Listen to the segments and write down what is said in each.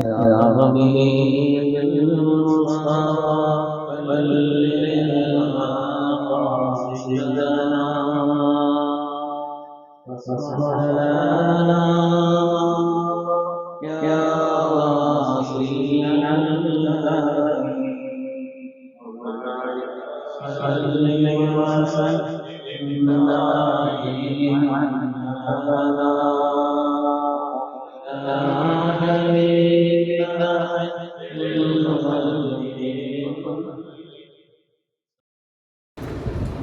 يا ربي بالمصطفى بلغ مقاصدنا واصلح لنا يا واصلي صل وسلم دائما ابدا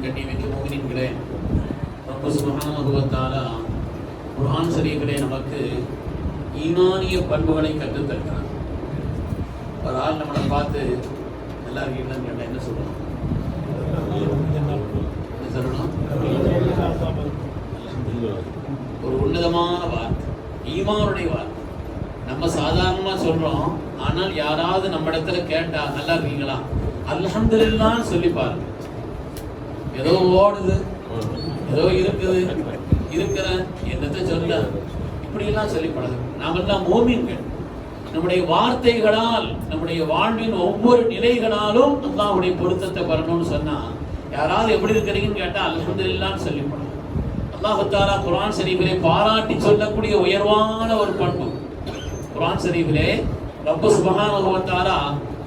கண்ணியமிக்க முஃமினீன்களே, ரப்பு சுப்ஹானஹு வ தஆலா குர்ஆன் ஷரீஃபிலே நமக்கு ஈமானிய பண்புகளை கற்றுத் தருகிறார். ஒரு ஆள் நம்மளை பார்த்து நல்லா இருக்கீங்களான்னு கேட்டால் என்ன சொல்லணும்? ஒரு உன்னதமான வார்த்தை, ஈமானுடைய வார்த்தை. நம்ம சாதாரணமா சொல்றோம், ஆனால் யாராவது நம்ம இடத்துல கேட்டா நல்லா இருக்கீங்களா, அல்ஹம்துலில்லாஹ் சொல்லி பாருங்க. ஏதோ ஓடுது, ஏதோ இருக்குது, இருக்கிறேன் என்னத்தை சொல்ல, இப்படியெல்லாம் சொல்லி பழகு. நாமெல்லாம் மோமீன்கள். நம்முடைய வார்த்தைகளால், நம்முடைய வாழ்வின் ஒவ்வொரு நிலைகளாலும் அல்லாஹ்வுடைய பொருத்தத்தை வரணும்னு சொன்னா, யாராவது எப்படி இருக்கிறீங்கன்னு கேட்டா அல்ஹம்துலில்லாஹ்னு சொல்லி பழகு. அல்லாஹ் தஆலா குர்ஆன் ஷரீஃபிலே பாராட்டி சொல்லக்கூடிய உயர்வான ஒரு பண்பு. குர்ஆன் ஷரீஃபிலே ரப்பு சுப்ஹானஹு வ தஆலா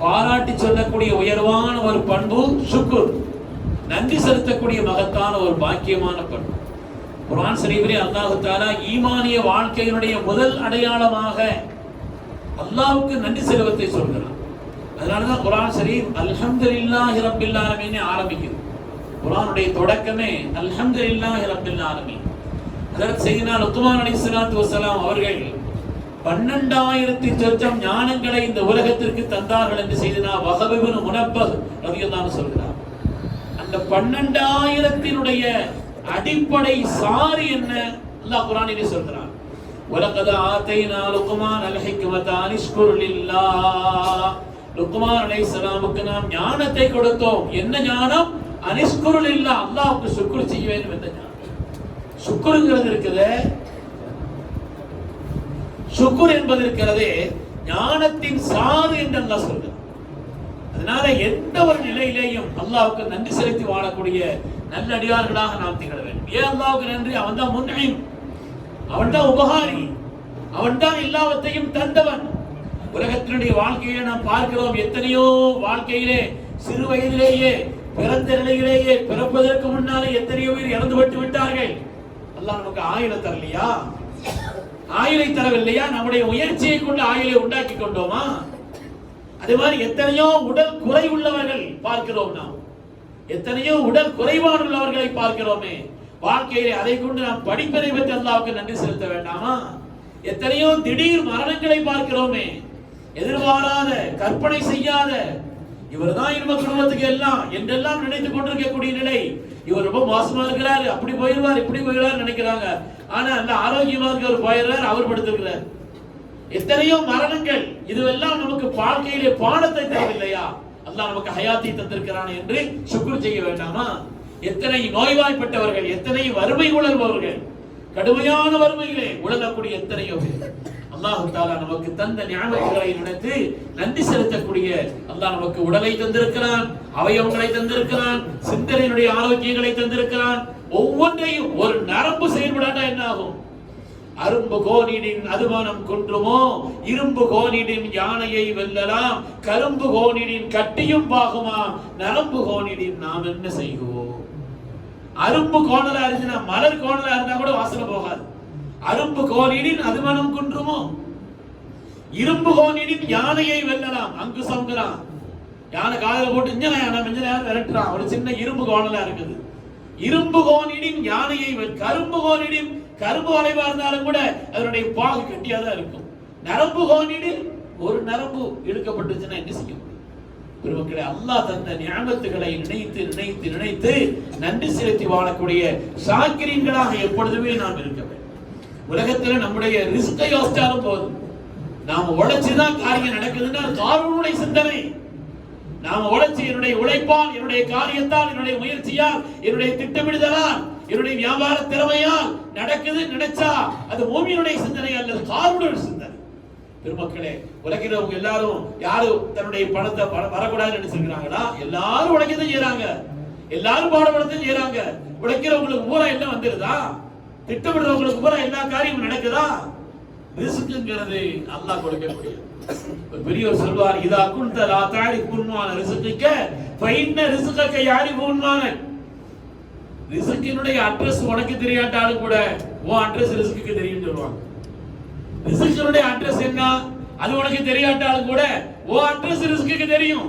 பாராட்டி சொல்லக்கூடிய உயர்வான ஒரு பண்பு ஷுக்ர், நன்றி செலுத்தக்கூடிய மகத்தான ஒரு பாக்கியமான பண்பு. குர்ஆன் ஷரீஃபிலே அல்லாஹ் தஆலா ஈமானிய வாழ்க்கையினுடைய முதல் அடையாளமாக அல்லாஹ்வுக்கு நன்றி செலுத்துவதை சொல்கிறான். அதனாலதான் குர்ஆன் ஷரீஃப் அல்ஹம்துலில்லாஹி ரப்பில் ஆலமீன் ஆரம்பிக்குது. குர்ஆனுடைய தொடக்கமே அல்ஹம்துலில்லாஹி ரப்பில் ஆலமீன். ஹஜ்ரத் சையதுனா லுக்மான் அலைஹிஸ்ஸலாத்து வஸ்ஸலாம் அவர்கள் 12,000 சொச்சம் ஞானங்களை இந்த உலகத்திற்கு தந்தார்கள் என்று சையதுனா வஹப் இப்னு முனப்பஹ் ரலியல்லாஹு அன்ஹு சொல்கிறார். அந்த 12,000 அடிப்படை சாரி என்ன அல்லாஹ் குர்ஆனிலே சொல்கிறான். வலகத் ஆதைனா லுக்மான் அல் ஹிக்மத அன்ஷ்குர் லில்லாஹ். லுக்மான் அலைஹிஸ்ஸலாமுக்கு நாம் ஞானத்தை கொடுத்தோம். என்ன ஞானம்? அன்ஷ்குர் லில்லாஹ், அல்லாஹ்வுக்கு ஷுக்ர் செய்ய வேண்டும் என்ற ஞானம். ஷுக்ருங்கிறது இருக்குது, ஷுக்ர் என்பது இருக்கிறதே ஞானத்தின் சாறு என்று அல்லாஹ் சொல்றார். அதனால எந்த ஒரு நிலையிலேயும் அல்லாஹ்வுக்கு நன்றி செலுத்தி வாழக்கூடிய நல்லடியார்களாக நாம் திகழ வேண்டும். ஏன் அல்லாஹ்வுக்கு நன்றி? அவன் தான் முன்ஹிம், அவன் தான் உபகாரி, அவன் தான் எல்லாவற்றையும் தந்தவன். உலகத்தினுடைய வாழ்க்கையை நாம் பார்க்கிறோம். எத்தனையோ வாழ்க்கையிலே சிறு வயதிலேயே, பிறந்த நிலையிலேயே, பிறப்பதற்கு முன்னாலே எத்தனையோ பேர் இறந்துபட்டு விட்டார்கள். அல்லாஹ் நமக்கு ஆயுளை தரலையா? ஆயுளை தரவில்லையா? நம்முடைய முயற்சியை கொண்டு ஆயுளை உண்டாக்கி கொண்டோமா? அதே மாதிரி எத்தனையோ உடல் குறை உள்ளவர்கள் பார்க்கிறோம். நாம் எத்தனையோ உடல் குறைபாடு உள்ளவர்களை பார்க்கிறோமே. வாழ்க்கையிலே அதை கொண்டு நாம் படிப்பதை பற்றி அல்லாஹ்வுக்கு நன்றி செலுத்த வேண்டாமா? எத்தனையோ திடீர் மரணங்களை பார்க்கிறோமே. எதிர்பாராத, கற்பனை செய்யாத, இவர்தான் இன்ப குடும்பத்துக்கு எல்லாம் என்றெல்லாம் நினைத்துக் கொண்டிருக்கக்கூடிய நிலை. இவர் ரொம்ப மோசமா இருக்கிறாரு, அப்படி போயிடுவார், இப்படி போயிடுவார் நினைக்கிறாங்க. ஆனா நல்ல ஆரோக்கியமா இருக்கிறவர் போயிடுறாரு, அவர் படுத்திருக்கிறார். எத்தனையோ மரணங்கள். இதுவெல்லாம் நமக்கு வாழ்க்கையிலே பாடத்தை தேவையில்லையா? அல்லாஹ் நமக்கு ஹயாத்தை தந்திருக்கிறான் என்று ஷுக்ர் செய்ய வேண்டாமா? எத்தனை நோய்வாய்ப்பட்டவர்கள், எத்தனை வறுமை உணர்பவர்கள், கடுமையான வறுமையிலே உழலக்கூடிய எத்தனையோ பேர். அல்லாஹ் தஆலா நமக்கு தந்த நியமத்துகளை நினைத்து நன்றி செலுத்தக்கூடிய அல்லாஹ் நமக்கு உடலை தந்திருக்கிறான், அவயவங்களை தந்திருக்கிறான், சிந்தனையினுடைய ஆரோக்கியங்களை தந்திருக்கிறான். ஒவ்வொன்றையும் ஒரு நரம்பு செயல்படாட்டா என்ன ஆகும்? அரும்பு கோணிடின் அதுமானம் குன்றுமோ, இரும்பு கோணிடின் யானையை வெல்லலாம், கரும்பு கோணிடின் கட்டியும் பாகுமா, நரம்பு கோணிடின் நாம் என்ன செய்வோம்? அரும்பு கோணலா இருந்துச்சுன்னா, மலர் கோணலா இருந்தா கூட வாசனை போகாது. அரும்பு கோணிடின் அதுமானம் குன்றுமோ, இரும்பு கோணிடின் யானையை வெல்லலாம். அங்குசம்ங்கிறான், யானை காதல போட்டு இஞ்சன யானை மிஞ்சன யானை விரட்டுறான். ஒரு சின்ன இரும்பு கோணலா இருக்குது. இரும்பு கோணிடின் யானையை கரும்பு கோணிடின் கரும்பு வளைவா இருந்தாலும் கூட அதனுடைய பாகு கட்டியா தான் இருக்கும். நரம்பு கோணிடில் ஒரு நரம்பு இழுக்கப்பட்டுச்சுன்னா என்ன செய்யும்? பெருமக்களே, அல்லாஹ் தந்த நியமத்துகளை நினைத்து நினைத்து நினைத்து நன்றி செலுத்தி வாழக்கூடிய ஷாக்கிரீன்களாக எப்பொழுதுமே நாம் இருக்க வேண்டும். உலகத்துல நம்முடைய ரிஸ்கை யோசிச்சாலும் போதும். நாம உழைச்சுதான் காரியம் நடக்குதுன்னா காரூனுடைய சிந்தனை. நாம உழைச்சி, என்னுடைய உழைப்பால், என்னுடைய காரியத்தால், என்னுடைய முயற்சியால், என்னுடைய திட்டமிடுதலால், என்னுடைய வியாபார திறமையால் நடக்குது நினைச்சா அது மூமியினுடைய சிந்தனை அல்லது காரூனுடைய சிந்தனை. பெருமக்களே, உழைக்கிறவங்க எல்லாரும் யாரும் தன்னுடைய பணத்தை வரக்கூடாதுன்னு நினைச்சிருக்கிறாங்களா? எல்லாரும் உழைக்கத்தான் செய்யறாங்க, எல்லாரும் பாடுபடத்தான் செய்யறாங்க. உழைக்கிறவங்களுக்கு பூரா எல்லாம் வந்துருதா? திட்டமிடுறவங்களுக்கு பூரா எல்லா காரியமும் நடக்குதா? ரிஸ்க்குங்கிறது அல்லாஹ் கொடுக்கக்கூடிய. ஒரு பெரியவர் சொல்வார், இதா குன்த லா தாரிஃபு உன்வான ரிஸ்குக ஃபைன்ன ரிஸ்கக யாரிஃபு உன்வான. ரிஸ்கினுடைய அட்ரஸ் உனக்கு தெரியாட்டாலும் கூட உன் அட்ரஸ் ரிஸ்குக்கு தெரியும் சொல்லுவாங்க. ரிஸ்கினுடைய அட்ரஸ் என்ன அது உனக்கு தெரியாட்டாலும் கூட உன் அட்ரஸ் ரிஸ்குக்கு தெரியும்.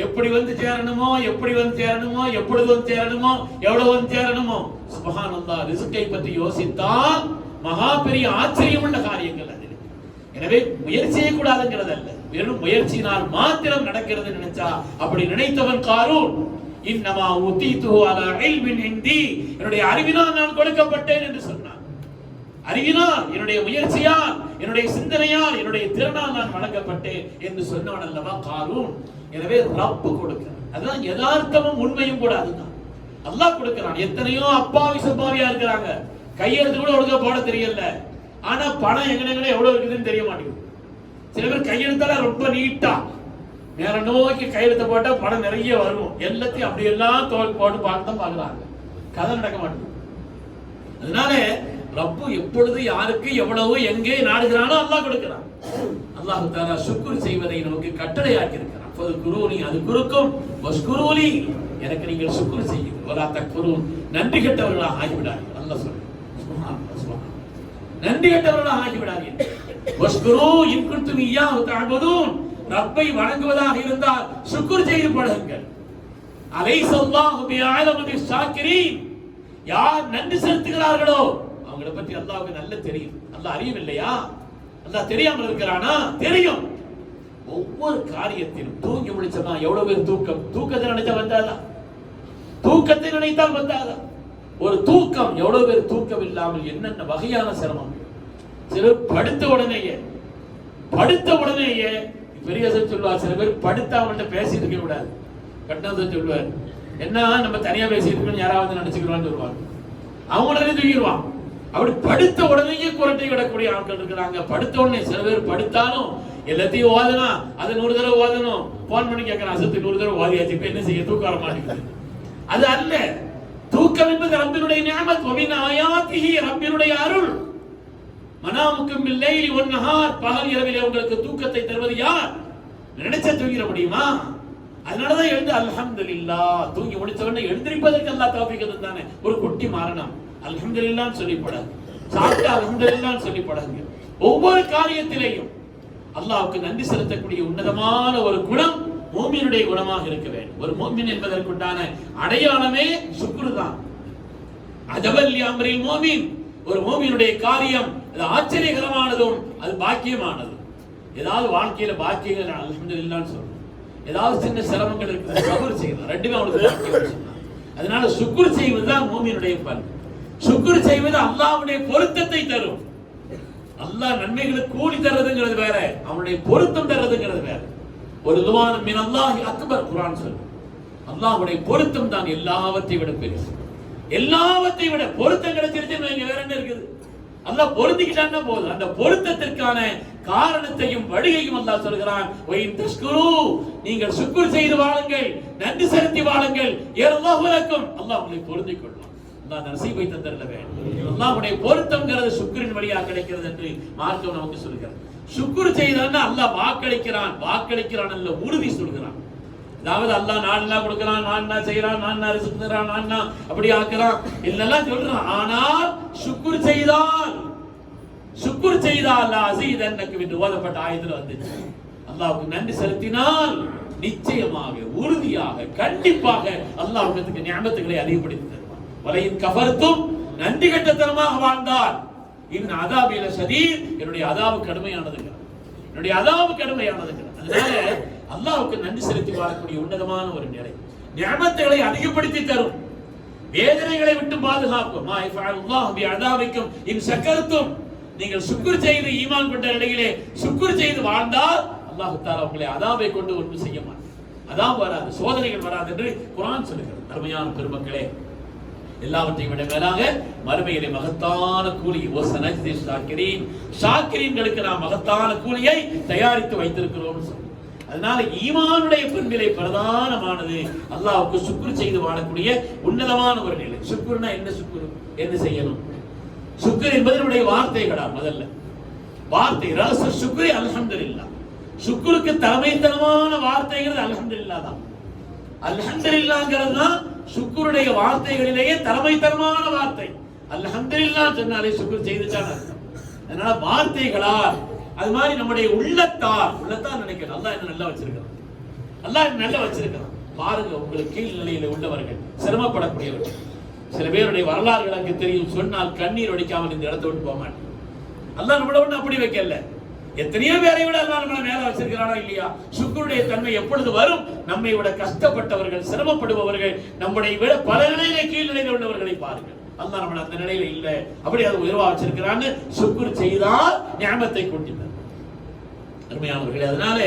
எப்படி வந்து சேரணுமோ, எப்படி வந்து சேரணுமோ, எப்பொழுது வந்து சேரணுமோ, எவ்வளவு வந்து சேரணுமோ. சுப்ஹானல்லாஹ், ரிஸ்கை பற்றி யோசித்தால் மகா பெரிய ஆச்சரியம் உள்ள காரியங்கள் அது. எனவே முயற்சியே கூடாதுங்கிறது அல்ல, வெறும் முயற்சியினால் மாத்திரம் நடக்கிறது நினைச்சா அப்படி நினைத்தவன் காரூன். இன்னமா உதீதுஹு அலா இல்மின் இன்தி, என்னுடைய அறிவினால் நான் கொடுக்கப்பட்டேன் என்று சொன்னான். அறிவினால், என்னுடைய முயற்சியால், என்னுடைய சிந்தனையால், என்னுடைய திறனால் நான் வழங்கப்பட்டேன் என்று சொன்னவன் அல்லவா காரூன். எனவே ரப்பு கொடுக்கிறான். அதுதான் யதார்த்தமும் உண்மையும் கூட. அதுதான் அல்லாஹ் கொடுக்கிறான். எத்தனையோ அப்பாவி சப்பாவியா இருக்கிறாங்க, கையெழுத்து கூட ஒழுங்கா போட தெரியல, ஆனா பணம் எங்கனே எவ்வளவு இருக்குதுன்னு தெரிய மாட்டேங்குது. சில பேர் கையெழுத்தால ரொம்ப நீட்டா மேல நோக்கி கையெழுத்த போட்டா பணம் நிறைய வரும், எல்லாத்தையும் அப்படியெல்லாம் தோல் போட்டு பார்த்து தான் பாக்குறாங்க, கதை நடக்க மாட்டேங்குது. அதனால ரப்பு எப்பொழுது யாருக்கு எவ்வளவு எங்கே நாடுகிறானோ அல்லாஹ் கொடுக்கிறான். அல்லாஹ் தஆலா சுக்ர் செய்வதை நமக்கு கட்டளையாக்கி இருக்கிறான். ஃபதுகுரூனி அதுகுருக்கும் வஸ்குரூலி, எனக்கு நீங்கள் சுக்ர் செய்யுங்கள், வலா தக்ஃபுரூன், நன்றி கெட்டவர்களாக ஆகிவிடாதீர்கள். அல்லாஹ் சொல்றான், நன்றி கெட்டவர்களாக ஆகிவிடாதீர்கள். வஸ்குரு இன் குன்தும் இய்யாஹு தஅபுதூன், ரப்பை வணங்குவதாக இருந்தால் சுக்ர் செய்து பழகுங்கள். அலைஸல்லாஹு பிஅலமு பிஸ்ஸாக்கிரீன், யார் நன்றி செலுத்துகிறார்களோ அவங்களை பற்றி அல்லாஹ்வுக்கு நல்ல தெரியும். அல்லாஹ் அறியவில்லையா? அல்லாஹ் தெரியாமல் இருக்கிறானா? தெரியும். ஒவ்வொரு காரியத்திலும் தூங்கி முடிச்சமா எவ்வளவு பேர் தூக்கத்தை நினைச்சா வந்தாதா? தூக்கத்தை நினைத்தால் வந்தாதா? ஒரு தூக்கம், எவ்வளவு பேர் தூக்கம் இல்லாமல் என்னென்ன வகையான சிரமம். சிலர் படுத்த உடனேயே பெரிய சொல்லுவார், சில பேர் படுத்த அவங்கள்ட்ட பேசிட்டு இருக்க கூடாது. கட்டணத்தை சொல்லுவார், என்ன நம்ம தனியா பேசிட்டு இருக்கோம் யாராவது நினைச்சுக்கிறோம்னு சொல்லுவாங்க. அவங்க உடனே தூக்கிடுவான். அப்படி படுத்த உடனேயே குரட்டை விடக்கூடிய ஆட்கள் இருக்கிறாங்க. படுத்த உடனே சில பேர் படுத்தாலும் எல்லாத்தையும் ஓதனா அது 100 தடவை ஓதணும். போன் பண்ணி கேட்கறான், அசத்து 100 தடவை ஓதியாச்சு, இப்ப என்ன செய்ய, தூக்கம் வர மாட்டேங்குது. அது அல்ல. தூக்கம் என்பது ரப்பினுடைய நிஅமத், வமின் ஆயாத்திஹி, ரப்பினுடைய அருள். மனாமுக்கும் பில்லைலி வன்னஹார், பகல் இரவிலே உங்களுக்கு தூக்கத்தை தருவது யார்? நினைச்சா தூங்கிட முடியுமா? அதனாலதான் எழுந்து அல்ஹம்துலில்லாஹ், தூங்கி முடிச்ச உடனே எழுந்திருப்பதற்கு அல்லாஹ் தௌஃபீக் தந்தானே. ஒரு குட்டி மாறணும், அல்ஹம்துலில்லாஹ் சொல்லி பழகு. சாப்பிட்டு அல்ஹம்துலில்லாஹ் சொல்லி பழகுங்க. ஒவ்வொரு காரியத்திலேயும் அல்லாஹ்வுக்கு நன்றி செலுத்தக்கூடிய உன்னதமான ஒரு குணம் மூமினுடைய குணமாக இருக்க வேண்டும். ஒரு மூமின் என்பதற்குண்டான அடையாளமே சுக்ர் தான். அஜபல் லிஅம்ரில் மூமின், ஒரு மூமினுடைய காரியம் அது ஆச்சரியகரமானதும் அது பாக்கியமானதும். ஏதாவது வாழ்க்கையில பாக்கியங்கள் அல்ஹம்துலில்லாஹ் சொல்லணும். ஏதாவது சின்ன சிரமங்கள் இருக்குது, சபர் செய்யணும், ரெண்டுமே அவனுக்கு பாக்கியம். அதனால சுக்ர் செய்வதுதான் மூமினுடைய பண்பு. சுக்ர் செய்வது அல்லாஹ்வுடைய பொருத்தத்தை தரும். அல்லாஹ் நன்மைகளுக்கு கூலி தர்றதுங்கிறது வேற, அவனுடைய பொருத்தம் தர்றதுங்கிறது வேற. ஒரு துவான மின் அல்லாஹி அக்பர், குர்ஆன் சொல்லுது. அல்லாஹ்வுடைய பொருத்தம் தான் எல்லாவற்றையும் விட பெருசு. எல்லாவற்றையும் விட பொருத்தம் கிடைச்சிருச்சுன்னு வேற என்ன இருக்குது? அல்லாஹ் பொருந்திக்கிட்டான்னா போதும். அந்த பொருத்தத்திற்கான காரணத்தையும் வழியையும் அல்லாஹ் சொல்கிறான். வயின் தஷ்குரு, நீங்கள் சுக்ர் செய்து வாழுங்கள், நன்றி செலுத்தி வாழுங்கள், யர்லஹு லக்கும், அல்லாஹ் உங்களை பொருந்திக் கொள்வான். அல்லாஹ் நசீபை தந்தரல வேண்டும். அல்லாஹ்வுடைய பொருத்தம்ங்கிறது சுக்ரின் வழியாக கிடைக்கிறது என்று மார்க்கம் நமக்கு சொல்கிறது. சுக்ர் செய்தான்னா அல்லாஹ் வாக்களிக்கிறான் அல்ல, உறுதி சொல்கிறான். அதாவது அல்லாஹ் நான்னா கொடுக்கிறான், நான்னா செய்யறான், நான்னா ரிஸ்க் தரான், நான்னா அப்படி ஆக்குறான் இல்லெல்லாம் சொல்றான். ஆனால் சுக்ர் செய்தால் அல்லாஹ் அஸீதன்னக என்று ஓதப்பட்ட ஆயத்துல வந்துச்சு. அல்லாஹ்வுக்கு நன்றி செலுத்தினால் நிச்சயமாக, உறுதியாக, கண்டிப்பாக அல்லாஹ் உங்களுக்கு நிஅமத்துகளை அதிகப்படுத்தி தருவான். வலையின் கஃபர்தும், நன்றி கெட்டத்தனமாக வாழ்ந்தால் இன் அதாபில ஷதீத், என்னுடைய அதாபு கடுமையானதுங்க, என்னுடைய அதாபு கடுமையானதுங்க. அதனால அல்லாஹ்வுக்கு நன்றி செலுத்தி வாழக்கூடிய உன்னதமான ஒரு நிலை நிஅமத்துகளை அதிகப்படுத்தி தரும், வேதனைகளை விட்டு பாதுகாக்கும். மா யஃஅலுல்லாஹு பிஅதாபிக்கும் இன் ஷக்கர்தும், நீங்கள் சுக்ர் செய்து ஈமான் கொண்ட நிலையிலே சுக்ர் செய்து வாழ்ந்தால் அல்லாஹ் தஆலா உங்களை அதாபை கொண்டு ஒன்றும் செய்ய மாட்டார். அதாப் வராது, சோதனைகள் வராது என்று குர்ஆன் சொல்லுகிறது. அருமையான பெருமக்களே, எல்லாவற்றையும் விட மேலாக மறுமையிலே மகத்தான கூலி ஷாக்கிரீன்களுக்கு நாம் மகத்தான கூலியை தயாரித்து வைத்திருக்கிறோம். அதனால ஈமானுடைய பண்பிலே பிரதானமானது அல்லாஹ்வுக்கு சுக்ர் செய்து வாழக்கூடிய உன்னதமான ஒரு நிலை. சுக்ர்னா என்ன? சுக்ர் என்ன செய்யணும்? சுக்ர் என்பதனுடைய வார்த்தைகளா? முதல்ல வார்த்தை ரஸ் சுக்ரி அல்ஹம்துலில்லாஹ். சுக்ருக்கு தலைமைத்தனமான வார்த்தைகள் அல்ஹம்துலில்லாஹ் தான். அல்ஹம்துலில்லாஹ்ங்கிறது தான் சுக்ருடைய வார்த்தைகளிலேயே தலைமைத்தனமான வார்த்தை. அல்ஹம்துலில்லாஹ் சொன்னாலே சுக்ர் செய்துட்டான் அர்த்தம். அதனால வார்த்தைகளால், அது மாதிரி நம்முடைய உள்ளத்தால் நினைக்கணும் அல்லாஹ் என்ன நல்லா வச்சிருக்கான், அல்லாஹ் என்ன நல்லா வச்சிருக்கான். பாருங்க, உங்களுக்கு கீழ் நிலையில உள்ளவர்கள், சிரமப்படக்கூடியவர்கள், சில பேருடைய வரலாறுகள் அங்கு தெரியும். சொன்னால் கண்ணீர் வடிக்காமல் இந்த இடத்தை விட்டு போக மாட்டேன். அல்லாஹ் நம்மள ஒண்ணு அப்படி வைக்கல. எத்தனையோ பேரை விட அல்லாஹ் நம்மள மேல வச்சிருக்கிறானா இல்லையா? சுக்ருடைய தன்மை எப்பொழுது வரும்? நம்மை விட கஷ்டப்பட்டவர்கள், சிரமப்படுபவர்கள், நம்முடைய விட பல நிலையில கீழ் நிலையில உள்ளவர்களை பாருங்கள். அல்லாஹ் நம்மள அந்த நிலையில இல்ல, அப்படி அது உயர்வா வச்சிருக்கிறான்னு சுக்ர் செய்தால் ஞாபகத்தை கொண்டிருந்தார். அருமையானவர்களே, அதனால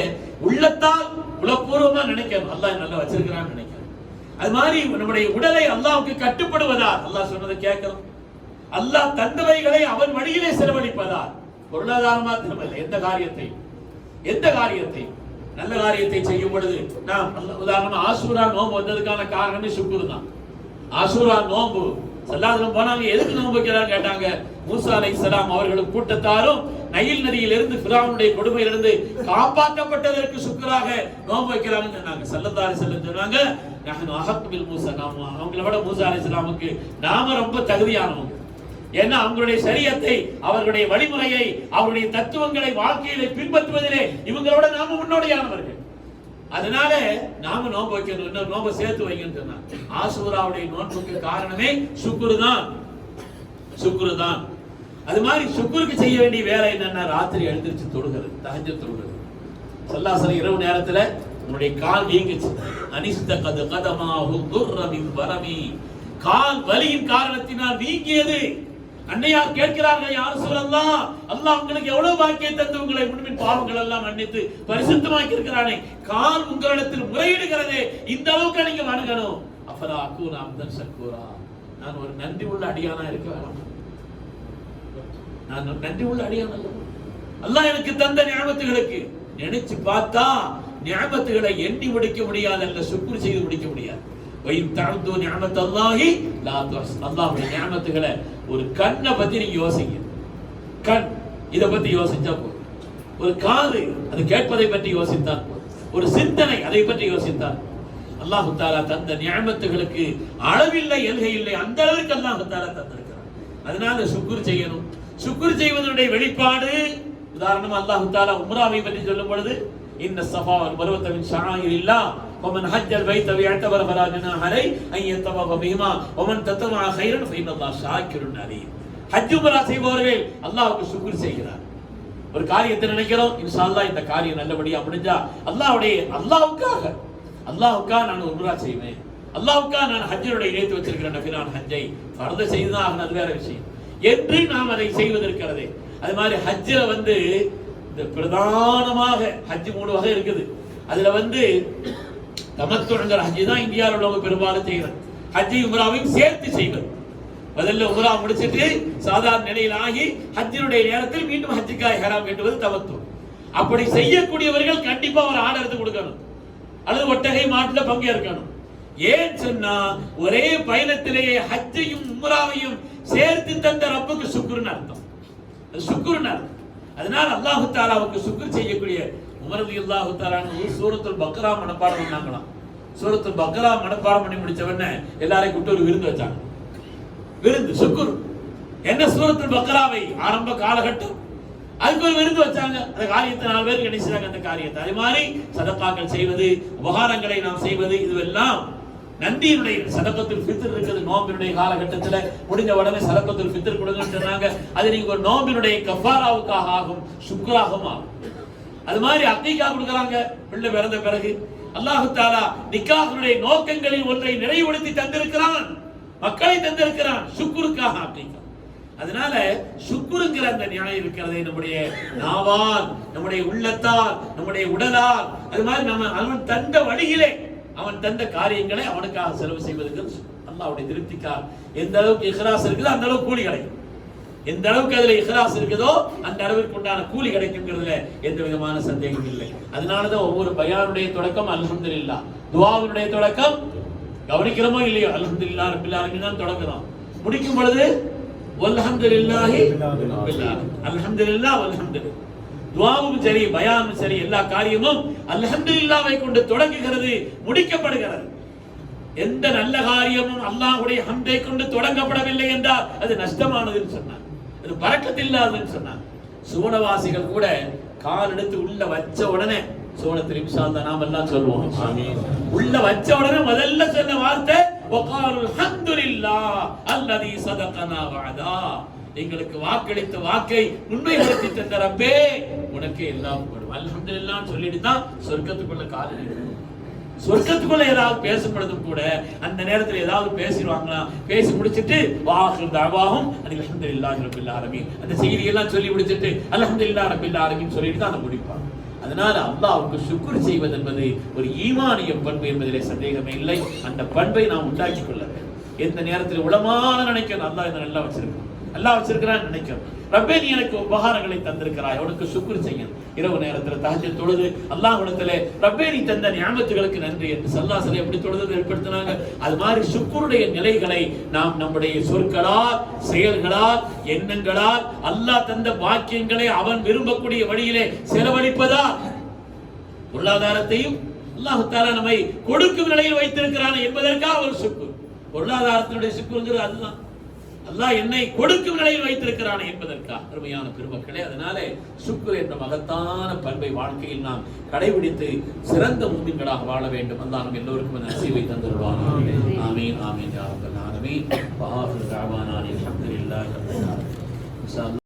உள்ளத்தால் உளப்பூர்வமா நினைக்கணும் அல்லாஹ் நல்லா வச்சிருக்கிறான்னு நினைக்கணும். அது மாதிரி நம்முடைய உடலை அல்லாஹ்வுக்கு கட்டுப்படுவதால், அல்லாஹ் சொன்னதை கேட்கணும், அல்லாஹ் தந்தவைகளை அவன் வழியிலே செலவழிப்பதால், பொருளாதார மாத்திரமல்ல, எந்த காரியத்தை நல்ல காரியத்தை செய்யும் பொழுது நாம் உதாரணமா ஆசூரா நோன்பு வந்ததுக்கான காரணமே சுக்ர் தான். ஆசூரா நோன்பு ஸல்லல்லாஹு போனாங்க, எதுக்கு நோன்பு வைக்கிறாங்க கேட்டாங்க. மூசா அலைஹிஸ்ஸலாம் அவர்களும் கூட்டத்தாரும் நைல் நதியிலிருந்து ஃபிரௌனுடைய கொடுமையிலிருந்து காப்பாற்றப்பட்டதற்கு சுக்ராக நோன்பு வைக்கிறாங்கன்னு சொன்னாங்க. ஸல்லல்லாஹு அலைஹி வஸல்லம் சொன்னாங்க, நஹ்னு அஹக்கு பில் மூசா, நாம அவங்கள விட மூசா அலைஹிஸ்ஸலாமுக்கு நாம ரொம்ப தகுதியானவங்க. ஏன்னா அவங்களுடைய சரியத்தை, அவர்களுடைய வழிமுறையை, அவருடைய தத்துவங்களை வாழ்க்கையிலே பின்பற்றுவதிலே இவங்களோட நாம முன்னோடியானவர்கள். அதனால நாம நோன்பு வைக்கணும், இன்னொரு நோன்பை சேர்த்து வைக்கணும்னு சொன்னாங்க. ஆசூராவுடைய நோன்புக்கு காரணமே சுக்ர் தான். அது மாதிரி சுக்ருக்கு செய்ய வேண்டிய வேலை என்னன்னா, ராத்திரி எழுந்திருச்சு தொழுகிறது, தஹஜ்ஜுத் தொழுகிறது. ஸல்லல்லாஹு இரவு நேரத்துல உன்னுடைய கால் வீங்குச்சு, அனிஸ்தகத கதமாஹு துர்ர மின் வரமி, கால் வலியின் காரணத்தினால் வீங்கியது. அன்னையார் கேட்கிறார்கள், யா ரசூலல்லாஹ், அல்லாஹ் உங்களுக்கு எவ்வளவு பாக்கியம் தந்து உங்களை முன்பின் பாவங்கள் எல்லாம் மன்னித்து பரிசுத்தமாக்கி இருக்கிறானே, கால் உங்களிடத்தில் முறையிடுகிறதே, இந்த அளவுக்கு நீங்க வணங்கணும். அஃபலா அகூன அப்தன் ஷக்கூரா, நான் ஒரு நன்றி உள்ள அடியானா இருக்க வேணாம்? நான் நன்றி உள்ள அடியான் அல்ல. அல்லாஹ் எனக்கு தந்த நியமத்துகளுக்கு நினைச்சு பார்த்தா நியமத்துகளை எண்ணி முடிக்க முடியாது, அல்ல சுக்ர் செய்து முடிக்க முடியாது. அல்லாஹ்வுடைய நியமத்துகளை ஒரு கண்ணை பத்தி நீங்க யோசிங்க. கண், இதை பத்தி யோசிச்சா போதும். ஒரு காது, அது கேட்பதை பற்றி யோசித்தால் போதும். ஒரு சிந்தனை, அதை பற்றி யோசித்தால். அல்லாஹ் தஆலா தந்த நியமத்துகளுக்கு அளவில்லை, எல்கை இல்லை, அந்த அளவுக்கு அல்லாஹ் தஆலா தந்திருக்கிறார். அதனால சுக்ர் செய்யணும். சுக்ர் செய்வதனுடைய வெளிப்பாடு, உதாரணமா அல்லாஹ் தஆலா உம்ராவை பற்றி சொல்லும் பொழுது, இன்ன ஸஃபா வல் மர்வத மின் ஷஆயிரில்லாஹ் ومن حج البيت واعتمر فلا جناح عليه ان يطوف بهما ومن تطوع خيرا فإن الله شاكر عليم. ஹஜ் உம்ரா செய்பவர்கள் அல்லாஹ்வுக்கு சுக்ர் செய்கிறார். ஒரு காரியத்தை நினைக்கிறோம், இன்ஷா அல்லாஹ் இந்த காரியம் நல்லபடியா முடிஞ்சா அல்லாஹ்வுக்காக நான் உம்ரா செய்வேன், அல்லாஹ்வுக்காக நான் ஹஜ்ஜுடைய நியத்து வச்சிருக்கிறேன், நஃபிலான ஹஜ்ஜை ஃபர்த செய்துதான் ஆகணும், அது வேற விஷயம் என்று நாம் அதை செய்வதற்கிறதே. அது மாதிரி ஹஜ்ஜில் இந்த பிரதானமாக ஹஜ் 3 வகை இருக்குது. அதுல தமத்துங்கிற ஹஜ் தான் இந்தியாவில் உள்ளவங்க பெரும்பாலும் செய்கிறது. ஹஜ்ஜை உம்ராவையும் சேர்த்து செய்வது. முதல்ல உம்ரா முடிச்சிட்டு சாதாரண நிலையில் ஆகி ஹஜ்ஜினுடைய நேரத்தில் மீண்டும் ஹஜ்ஜுக்காக இஹ்ராம் கட்டுவது தமத்து. அப்படி செய்யக்கூடியவர்கள் கண்டிப்பா ஒரு ஆர்டர் எடுத்து கொடுக்கணும், அல்லது ஒட்டகை மாட்டுல பங்கேற்கணும். ஏன் சொன்னா, ஒரே பயணத்திலேயே ஹஜ்ஜையும் உம்ராவையும் சேர்த்து தந்த ரப்புக்கு சுக்ருன்னு அர்த்தம். சுக்ருன்னு அர்த்தம். அதனால அல்லாஹ் தஆலாவுக்கு சுக்ர் செய்யக்கூடிய உமர் ரலியல்லாஹு தஆலா சூரத்துல் பக்ரா மனப்பாடம் பண்ணாங்களாம். சூரத்துல் பக்ரா மனப்பாடம் பண்ணி முடிச்ச உடனே எல்லாரையும் கூப்பிட்டு ஒரு விருந்து வச்சாங்க. விருந்து சுக்ர். என்ன சூரத்துல் பக்ராவை ஆரம்ப காலகட்டம், அதுக்கு ஒரு விருந்து வச்சாங்க. அந்த காரியத்தை 4 பேர் கணிச்சாங்க அந்த காரியத்தை. அதே மாதிரி சதகாக்கள் செய்வது, உபகாரங்களை நாம் செய்வது, இதுவெல்லாம் நன்றியினுடைய சதகத்துல் ஃபித்ர் இருக்குது. நோம்பினுடைய காலகட்டத்தில் முடிஞ்ச உடனே சதகத்துல் ஃபித்ர் கொடுங்கன்னு சொன்னாங்க. அது நீங்க ஒரு நோம்பினுடைய கஃபாராவுக்காக ஆகும், சுக்ராகவும் ஆகும். அது மாதிரி அக்கீகா கொடுக்கறாங்க பிள்ளை பிறந்த பிறகு. அல்லாஹ் தஆலா நிக்காஹ்வுடைய நோக்கங்களில் ஒன்றை நிறைவுபடுத்தி தந்திருக்கிறான், மக்களை தந்திருக்கிறான், சுக்ருக்காக அக்கீகா. அதனால சுக்ருங்கிற அந்த நியாயம் இருக்கிறதை நம்முடைய நாவால், நம்முடைய உள்ளத்தால், நம்முடைய உடலால், அது மாதிரி அவன் தந்த வழியிலே அவன் தந்த காரியங்களை அவனுக்காக செலவு செய்வதற்கு அல்லாஹ்வுடைய திருப்திக்காக. எந்த அளவுக்கு இஹ்லாஸ் இருக்குதோ அந்த அளவுக்கு கூலி கிடைக்கும். எந்த அளவுக்கு அதுல இஹ்லாஸ் இருக்குதோ அந்த அளவிற்கு உண்டான கூலி கிடைக்கும்ங்கிறதுல எந்த விதமான சந்தேகம் இல்லை. அதனாலதான் ஒவ்வொரு பயானுடைய தொடக்கம் அல்ஹம்துலில்லாஹ், துஆவுடைய தொடக்கம் கவனிக்கிறோமோ இல்லையோ அல்ஹம்துலில்லாஹ் ரப்பில் ஆலமீன் தான் தொடங்குறோம். முடிக்கும் பொழுது வல்ஹம்துலில்லாஹி ரப்பில் ஆலமீன், அல்ஹம்துலில்லாஹ் வல்ஹம்துலில்லாஹ். துஆவும் சரி பயானும் சரி எல்லா காரியமும் அல்ஹம்துலில்லாஹ்வை கொண்டு தொடங்குகிறது, முடிக்கப்படுகிறது. எந்த நல்ல காரியமும் அல்லாஹ்வுடைய ஹம்தை கொண்டு தொடங்கப்படவில்லை என்றால் அது நஷ்டமானதுன்னு சொன்னார், அது பரக்கத்தில்லாததுன்னு சொன்னார். சுவனவாசிகள் கூட கால் எடுத்து உள்ள வச்ச உடனே, சுவனத்தில் இன்ஷா அல்லாஹ் நாம எல்லாம் சொல்வோம், உள்ள வச்ச உடனே முதல்ல சொன்ன வார்த்தை வகாலுல் ஹம்துலில்லாஹ் அல்லதி சதகனா வஅதா, எங்களுக்கு வாக்களித்த வாக்கை உண்மைப்படுத்தி தந்த ரப்பே உனக்கே எல்லாம் போடும் அல்ஹம்துலில்லாஹ் சொல்லிட்டு தான் சொர்க்கத்துக்குள்ள கால் எடுக்கணும். சொர்க்கத்துக்குள்ள ஏதாவது பேசும் பொழுதும் கூட அந்த நேரத்தில் ஏதாவது பேசிடுவாங்களா, பேசி முடிச்சிட்டு வாஹிர் தஅவாஹும் அல்ஹம்துலில்லாஹி ரப்பில் ஆலமீன் அந்த செய்தியெல்லாம் சொல்லி முடிச்சிட்டு அல்ஹம்துலில்லாஹி ரப்பில் ஆலமீன் சொல்லிட்டு தான் அதை முடிப்பாங்க. அதனால அல்லாஹ்வுக்கு ஷுக்ர் செய்வது என்பது ஒரு ஈமானிய பண்பு என்பதிலே சந்தேகமே இல்லை. அந்த பண்பை நாம் உண்டாக்கி கொள்ள வேண்டும். எந்த நேரத்தில் உளமான நினைக்கணும், அல்லாஹ் என்ன நல்லா வச்சிருக்கான், அல்லாஹ் வச்சிருக்கிறான்னு நினைக்கணும். ரப்பே நீ எனக்கு உபகாரங்களை தந்திருக்கிறாய், உனக்கு சுக்ர் செய்யணும். இரவு நேரத்தில் தஹஜ்ஜுத் தொழுது அல்லாஹ்விடத்திலே ரப்பே நீ தந்த நியாமத்துகளுக்கு நன்றி என்று ஸல்லல்லாஹு எப்படி தொழுது ஏற்படுத்தினாங்க. அது மாதிரி சுக்ருடைய நிலைகளை நாம் நம்முடைய சொற்களால், செயல்களால், எண்ணங்களால் அல்லாஹ் தந்த பாக்கியங்களை அவன் விரும்பக்கூடிய வழியிலே செலவழிப்பதா, பொருளாதாரத்தையும் அல்லாஹ் தஆலா நம்மை கொடுக்கும் நிலையில் வைத்திருக்கிறான் என்பதற்காக ஒரு சுக்ர். பொருளாதாரத்தினுடைய சுக்ருங்கிறது அதுதான், அல்லாஹ் என்னை கொடுக்கும் நிலையில் வைத்திருக்கிறான் என்பதற்காக. அருமையான பெருமக்களே, அதனால சுக்ர் என்ற மகத்தான பண்பை வாழ்க்கையில் நாம் கடைபிடித்து சிறந்த முஃமின்களாக வாழ வேண்டும். அல்லாஹ் நம் எல்லோருக்கும் அந்த நசீபை தந்தருள்வானாக. ஆமீன் ஆமீன் யா ரப்பல் ஆலமீன். வஆஹிரு தஅவானா அல்ஹம்துலில்லாஹி ரப்பில் ஆலமீன்.